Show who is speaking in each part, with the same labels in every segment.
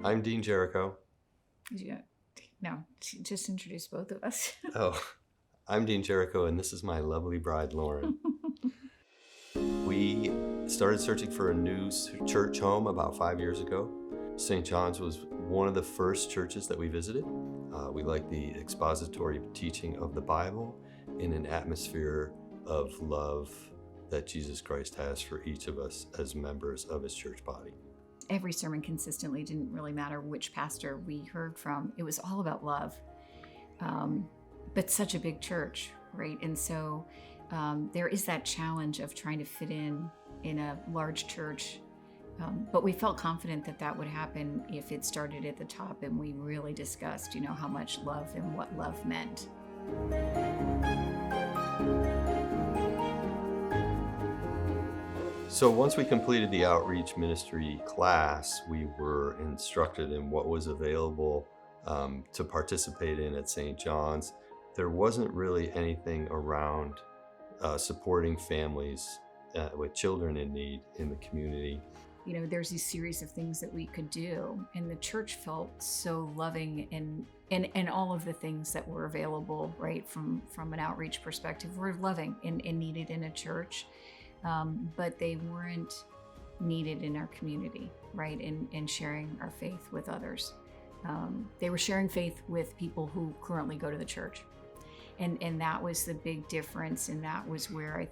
Speaker 1: I'm Dean Gyoerkoe.
Speaker 2: Yeah. No, just introduce both of us.
Speaker 1: Oh, I'm Dean Gyoerkoe, and this is my lovely bride, Lauren. We started searching for a new church home about 5 years ago. St. John's was one of the first churches that we visited. We like the expository teaching of the Bible in an atmosphere of love that Jesus Christ has for each of us as members of his church body.
Speaker 2: Every sermon consistently didn't really matter which pastor we heard from. It was all about love. But such a big church, right? And so there is that challenge of trying to fit in a large church. But we felt confident that that would happen if it started at the top and we really discussed, how much love and what love meant.
Speaker 1: So once we completed the outreach ministry class, we were instructed in what was available to participate in at St. John's. There wasn't really anything around supporting families with children in need in the community.
Speaker 2: There's a series of things that we could do, and the church felt so loving and all of the things that were available, right, from an outreach perspective, were loving and needed in a church. But they weren't needed in our community, right? In sharing our faith with others. They were sharing faith with people who currently go to the church. And that was the big difference. And that was where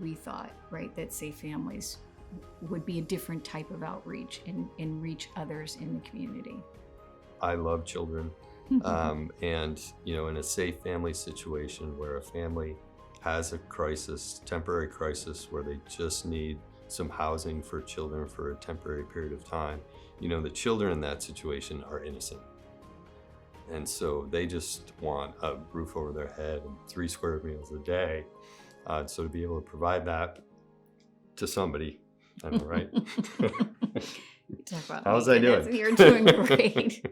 Speaker 2: we thought, right, that Safe Families would be a different type of outreach and reach others in the community.
Speaker 1: I love children. And, in a safe family situation where a family has a crisis, temporary crisis, where they just need some housing for children for a temporary period of time, the children in that situation are innocent. And so they just want a roof over their head and 3 square meals a day. So to be able to provide that to somebody, I know, right?
Speaker 2: Talk about
Speaker 1: how's I doing?
Speaker 2: You're doing great.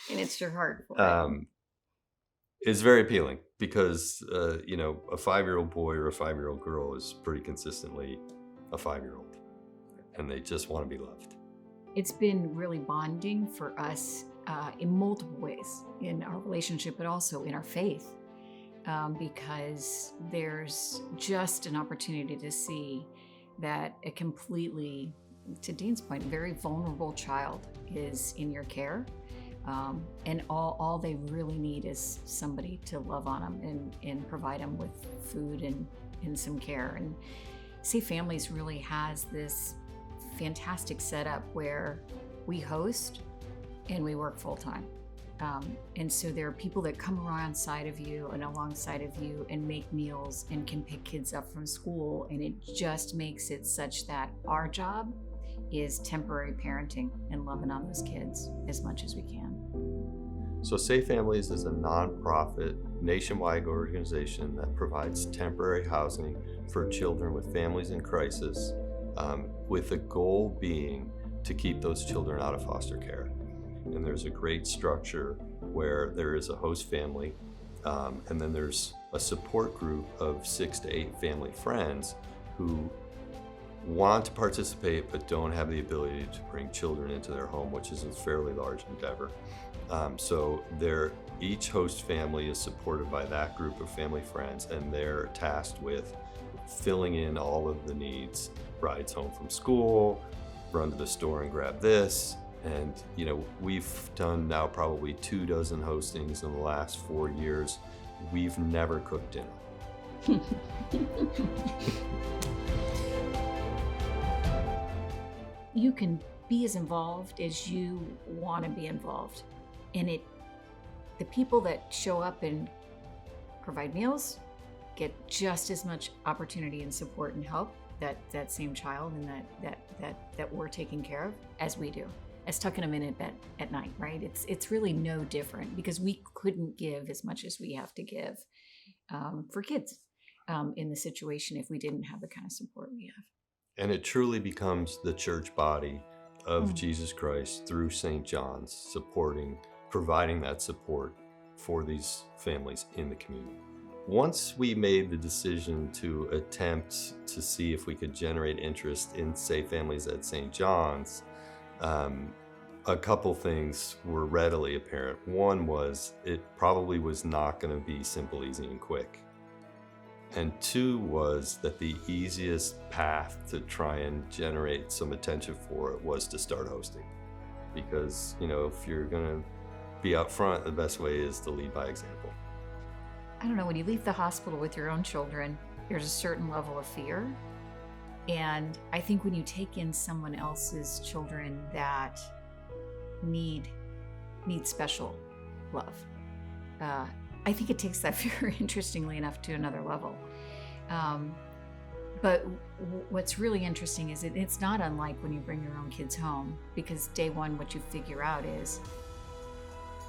Speaker 2: And it's your heart for it.
Speaker 1: It's very appealing because, a 5-year-old boy or a 5-year-old girl is pretty consistently a 5-year-old, and they just want to be loved.
Speaker 2: It's been really bonding for us in multiple ways in our relationship, but also in our faith, because there's just an opportunity to see that a completely, to Dean's point, very vulnerable child is in your care. And all they really need is somebody to love on them and provide them with food and some care. And Safe Families really has this fantastic setup where we host and we work full time. And so there are people that come alongside of you and make meals and can pick kids up from school. And it just makes it such that our job is temporary parenting and loving on those kids as much as we can.
Speaker 1: So Safe Families is a nonprofit nationwide organization that provides temporary housing for children with families in crisis, with the goal being to keep those children out of foster care. And there's a great structure where there is a host family, and then there's a support group of 6 to 8 family friends who want to participate but don't have the ability to bring children into their home, which is a fairly large endeavor. So each host family is supported by that group of family friends, and they're tasked with filling in all of the needs: rides home from school, run to the store and grab this. And we've done now probably 24 hostings in the last 4 years. We've never cooked dinner.
Speaker 2: You can be as involved as you want to be involved. And the people that show up and provide meals get just as much opportunity and support and help that same child and that we're taking care of as we do, as tucking them in at night, right? It's really no different, because we couldn't give as much as we have to give. for kids in the situation if we didn't have the kind of support we have.
Speaker 1: And it truly becomes the church body of
Speaker 2: Mm.
Speaker 1: Jesus Christ through St. John's providing that support for these families in the community. Once we made the decision to attempt to see if we could generate interest in Safe Families at St. John's, a couple things were readily apparent. One was it probably was not going to be simple, easy, and quick. And two was that the easiest path to try and generate some attention for it was to start hosting. Because, if you're going to be up front, the best way is to lead by example.
Speaker 2: I don't know, when you leave the hospital with your own children, there's a certain level of fear. And I think when you take in someone else's children that need special love, I think it takes that fear, interestingly enough, to another level. But what's really interesting is it's not unlike when you bring your own kids home, because day one, what you figure out is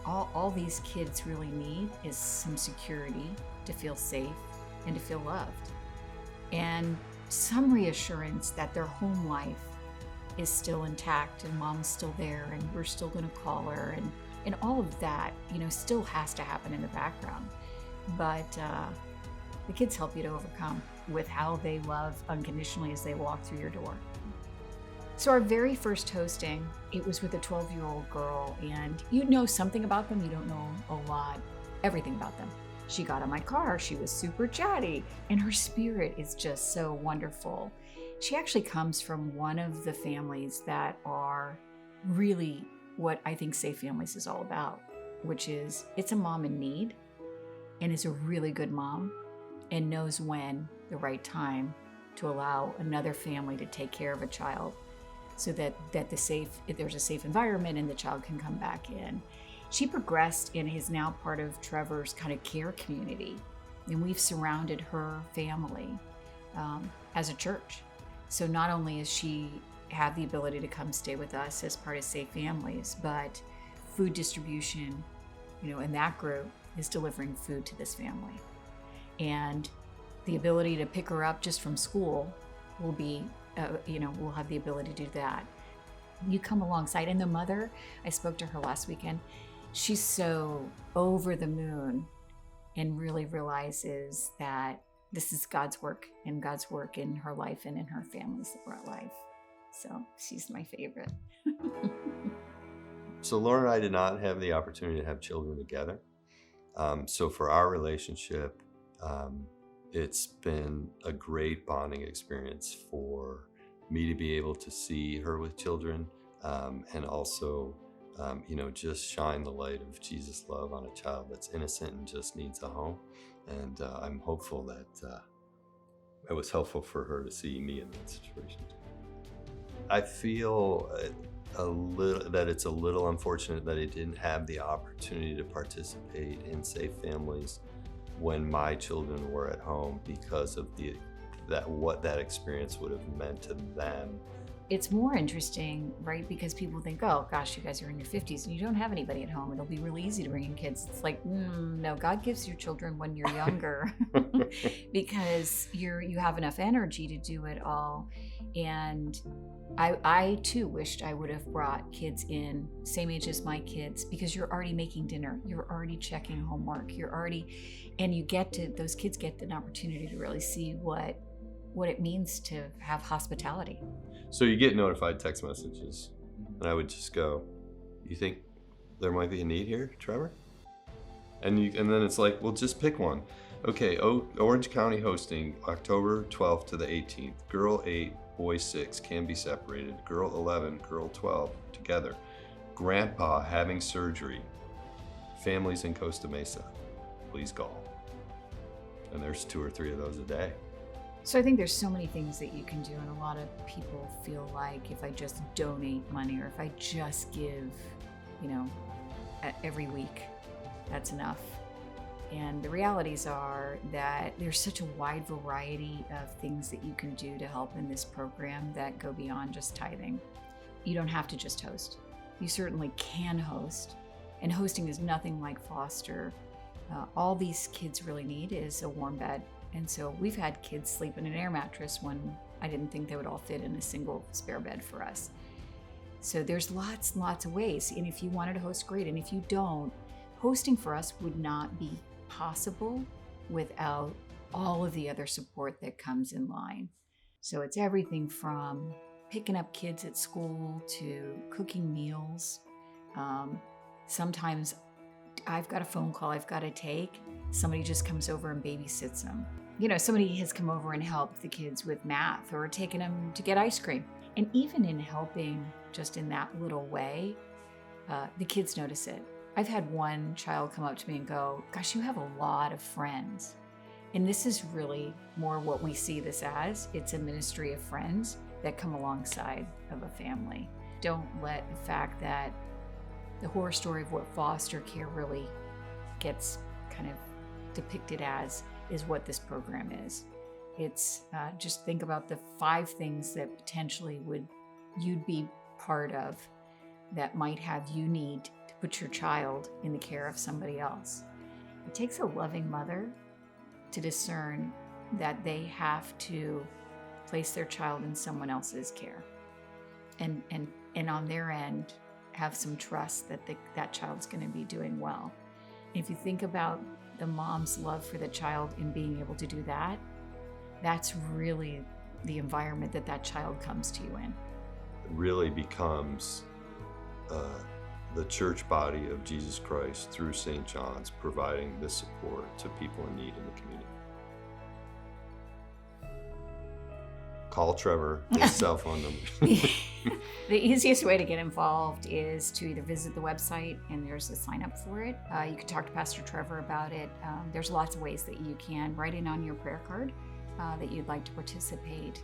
Speaker 2: all these kids really need is some security, to feel safe and to feel loved, and some reassurance that their home life is still intact and mom's still there and we're still going to call her, and all of that, still has to happen in the background. But the kids help you to overcome with how they love unconditionally as they walk through your door. So our very first hosting, it was with a 12-year-old girl, and you know something about them, you don't know a lot, everything about them. She got in my car, she was super chatty, and her spirit is just so wonderful. She actually comes from one of the families that are really what I think Safe Families is all about, which is it's a mom in need and is a really good mom and knows when the right time to allow another family to take care of a child so that there's a safe environment and the child can come back in. She progressed and is now part of Trevor's kind of care community, and we've surrounded her family as a church. So not only does she have the ability to come stay with us as part of Safe Families, but food distribution, in that group is delivering food to this family. And the ability to pick her up just from school will be, we'll have the ability to do that. You come alongside, and the mother, I spoke to her last weekend, she's so over the moon and really realizes that this is God's work and God's work in her life and in her family's life. So she's my favorite.
Speaker 1: So Lauren and I did not have the opportunity to have children together. So for our relationship, it's been a great bonding experience for me to be able to see her with children, and also, just shine the light of Jesus' love on a child that's innocent and just needs a home. And I'm hopeful that it was helpful for her to see me in that situation. I feel that it's a little unfortunate that I didn't have the opportunity to participate in Safe Families when my children were at home because of what that experience would have meant to them.
Speaker 2: It's more interesting, right? Because people think, oh gosh, you guys are in your 50s and you don't have anybody at home. It'll be really easy to bring in kids. It's like, no, God gives you children when you're younger because you have enough energy to do it all. And I too wished I would have brought kids in, same age as my kids, because you're already making dinner, you're already checking homework, and those kids get an opportunity to really see what it means to have hospitality.
Speaker 1: So you get notified text messages, and I would just go, you think there might be a need here, Trevor? And then it's like, well, just pick one. Okay, Orange County hosting, October 12th to the 18th. Girl 8, boy 6 can be separated. Girl 11, girl 12 together. Grandpa having surgery. Families in Costa Mesa, please call. And there's 2 or 3 of those a day.
Speaker 2: So I think there's so many things that you can do, and a lot of people feel like if I just donate money or if I just give, every week, that's enough. And the realities are that there's such a wide variety of things that you can do to help in this program that go beyond just tithing. You don't have to just host. You certainly can host, and hosting is nothing like foster All these kids really need is a warm bed. And so we've had kids sleep in an air mattress when I didn't think they would all fit in a single spare bed for us. So there's lots and lots of ways. And if you wanted to host, great. And if you don't, hosting for us would not be possible without all of the other support that comes in line. So it's everything from picking up kids at school to cooking meals. Sometimes I've got a phone call I've got to take. Somebody just comes over and babysits them. Somebody has come over and helped the kids with math or taken them to get ice cream. And even in helping just in that little way, the kids notice it. I've had one child come up to me and go, "Gosh, you have a lot of friends." And this is really more what we see this as. It's a ministry of friends that come alongside of a family. Don't let the fact that the horror story of what foster care really gets kind of depicted as is what this program is. It's just think about the 5 things that potentially you'd be part of that might have you need to put your child in the care of somebody else. It takes a loving mother to discern that they have to place their child in someone else's care, and on their end have some trust that that child's going to be doing well. If you think about the mom's love for the child in being able to do that, that's really the environment that child comes to you in.
Speaker 1: It really becomes the church body of Jesus Christ through St. John's providing this support to people in need in the community. Call Trevor, his cell phone number.
Speaker 2: The easiest way to get involved is to either visit the website and there's a sign up for it. You can talk to Pastor Trevor about it. There's lots of ways that you can write in on your prayer card that you'd like to participate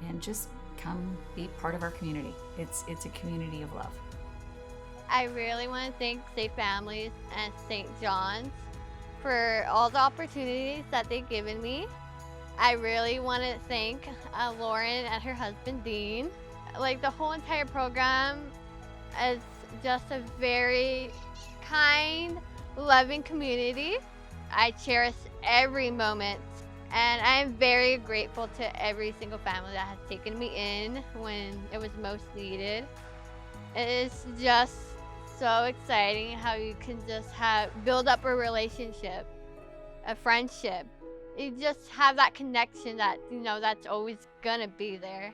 Speaker 2: and just come be part of our community. It's a community of love.
Speaker 3: I really want to thank Safe Families and St. John's for all the opportunities that they've given me. I really want to thank Lauren and her husband, Dean. The whole entire program is just a very kind, loving community. I cherish every moment, and I'm very grateful to every single family that has taken me in when it was most needed. It is just so exciting how you can just build up a relationship, a friendship. You just have that connection that, that's always gonna be there.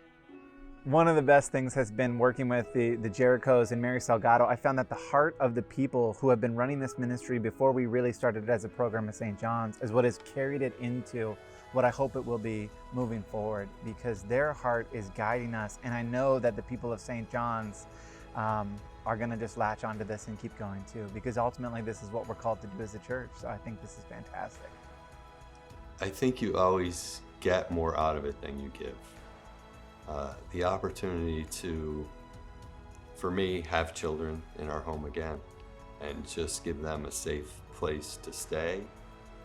Speaker 4: One of the best things has been working with the Gyoerkoes and Mary Salgado. I found that the heart of the people who have been running this ministry before we really started it as a program at St. John's is what has carried it into what I hope it will be moving forward, because their heart is guiding us. And I know that the people of St. John's are gonna just latch onto this and keep going too, because ultimately this is what we're called to do as a church. So I think this is fantastic.
Speaker 1: I think you always get more out of it than you give. The opportunity to, for me, have children in our home again and just give them a safe place to stay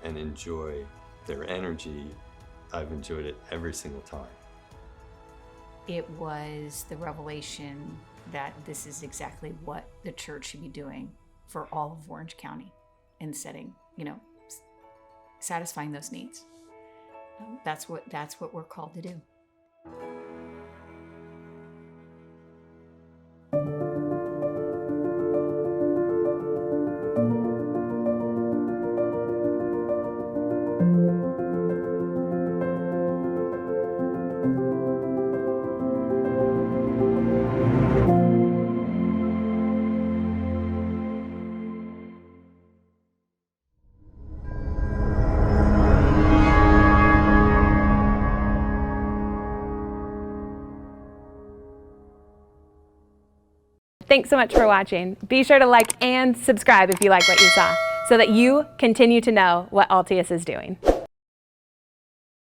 Speaker 1: and enjoy their energy. I've enjoyed it every single time.
Speaker 2: It was the revelation that this is exactly what the church should be doing for all of Orange County in setting, satisfying those needs. That's what we're called to do.
Speaker 5: Thanks so much for watching. Be sure to like and subscribe if you like what you saw, so that you continue to know what ALTIUS is doing.